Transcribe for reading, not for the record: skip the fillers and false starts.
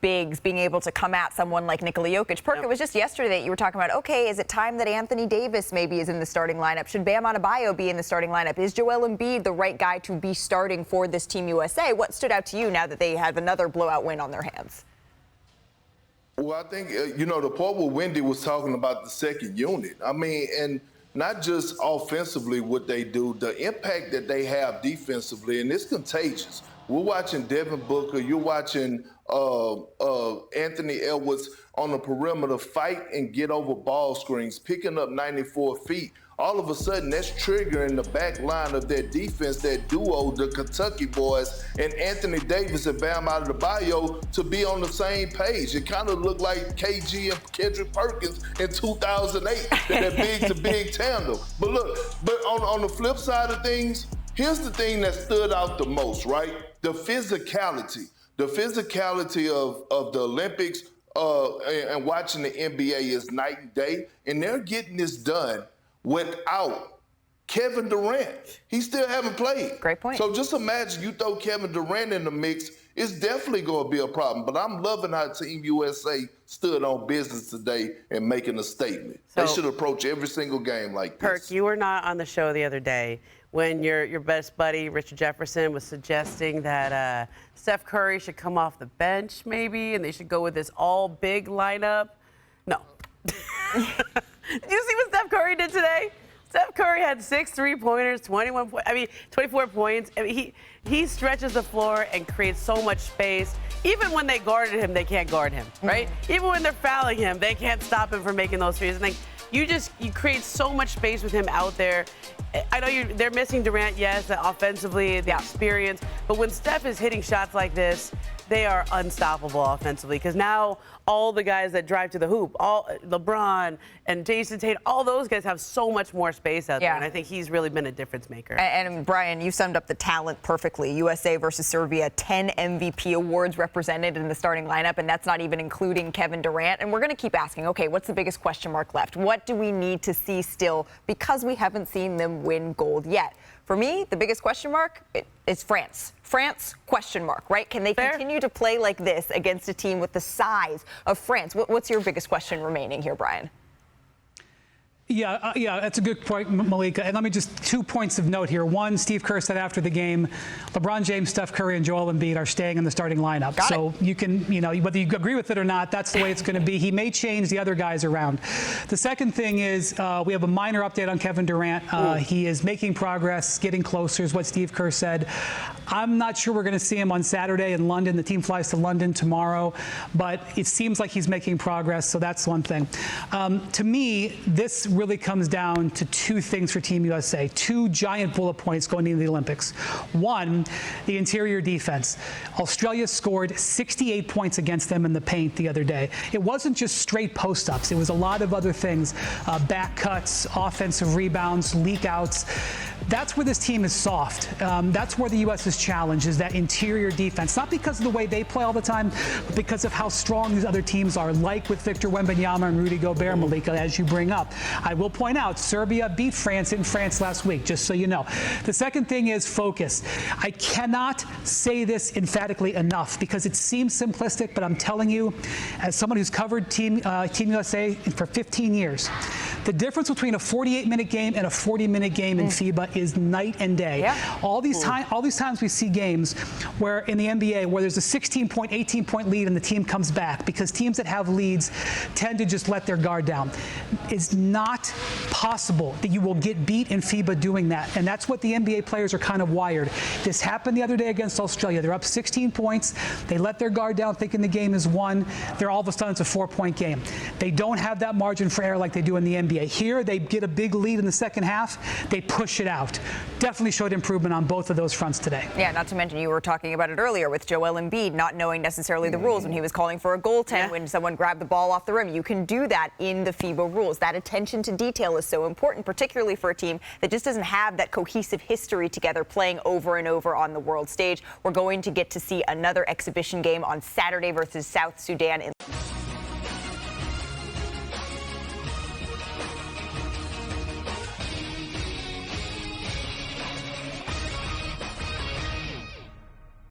bigs being able to come at someone like Nikola Jokic. Perk, it was just yesterday that you were talking about, okay, is it time that Anthony Davis maybe is in the starting lineup? Should Bam Adebayo be in the starting lineup? Is Joel Embiid the right guy to be starting for this Team USA? What stood out to you now that they have another blowout win on their hands? Well, I think, the part where Wendy was talking about the second unit, I mean, and not just offensively what they do, the impact that they have defensively, and it's contagious. We're watching Devin Booker, you're watching Anthony Edwards on the perimeter fight and get over ball screens, picking up 94 feet. All of a sudden, that's triggering the back line of that defense, that duo, the Kentucky boys, and Anthony Davis and Bam Adebayo to be on the same page. It kind of looked like KG and Kendrick Perkins in 2008, that big-to-big tandem. But look, on the flip side of things, here's the thing that stood out the most, right? The physicality. The physicality of the Olympics and watching the NBA is night and day, and they're getting this done without Kevin Durant. He still haven't played. Great point. So just imagine you throw Kevin Durant in the mix, it's definitely going to be a problem. But I'm loving how Team USA stood on business today and making a statement. They should approach every single game like this. Perk, you were not on the show the other day when your best buddy, Richard Jefferson, was suggesting that Steph Curry should come off the bench maybe, and they should go with this all-big lineup. No. Did you see what Steph Curry did today? Steph Curry had 6 3-pointers, 24 points. I mean, he stretches the floor and creates so much space. Even when they guarded him, they can't guard him, right? Even when they're fouling him, they can't stop him from making those threes. And you create so much space with him out there. I know they're missing Durant, yes, offensively, the experience. But when Steph is hitting shots like this, they are unstoppable offensively, because now all the guys that drive to the hoop, all LeBron and Jason Tate, all those guys have so much more space out there, and I think he's really been a difference maker. And Brian, you summed up the talent perfectly. USA versus Serbia, 10 MVP awards represented in the starting lineup, and that's not even including Kevin Durant. And we're going to keep asking, okay, what's the biggest question mark left? What do we need to see still, because we haven't seen them win gold yet? For me, the biggest question mark is France. France, question mark, right? Can they continue to play like this against a team with the size of France? What's your biggest question remaining here, Brian? Yeah, that's a good point, Malika. And let me just 2 points of note here. One, Steve Kerr said after the game, LeBron James, Steph Curry, and Joel Embiid are staying in the starting lineup. So you can, whether you agree with it or not, that's the way it's going to be. He may change the other guys around. The second thing is we have a minor update on Kevin Durant. He is making progress, getting closer, is what Steve Kerr said. I'm not sure we're going to see him on Saturday in London. The team flies to London tomorrow, but it seems like he's making progress, so that's one thing. To me, this really comes down to 2 things for Team USA, 2 giant bullet points going into the Olympics. One, the interior defense. Australia scored 68 points against them in the paint the other day. It wasn't just straight post-ups. It was a lot of other things, back cuts, offensive rebounds, leak outs. That's where this team is soft. That's where the U.S.'s challenge is, that interior defense. Not because of the way they play all the time, but because of how strong these other teams are, like with Victor Wembanyama and Rudy Gobert, Malika, as you bring up. I will point out, Serbia beat France in France last week, just so you know. The second thing is focus. I cannot say this emphatically enough because it seems simplistic, but I'm telling you, as someone who's covered Team USA for 15 years, the difference between a 48-minute game and a 40-minute game in FIBA is night and day. Yeah. All these times we see games where in the NBA where there's a 16-point, 18-point lead and the team comes back, because teams that have leads tend to just let their guard down. It's not possible that you will get beat in FIBA doing that, and that's what the NBA players are kind of wired. This happened the other day against Australia. They're up 16 points. They let their guard down thinking the game is won. They're all of a sudden it's a 4-point game. They don't have that margin for error like they do in the NBA. Here, they get a big lead in the second half. They push it out. Definitely showed improvement on both of those fronts today. Yeah, not to mention you were talking about it earlier with Joel Embiid not knowing necessarily the rules when he was calling for a goaltend when someone grabbed the ball off the rim. You can do that in the FIBA rules. That attention to detail is so important, particularly for a team that just doesn't have that cohesive history together playing over and over on the world stage. We're going to get to see another exhibition game on Saturday versus South Sudan.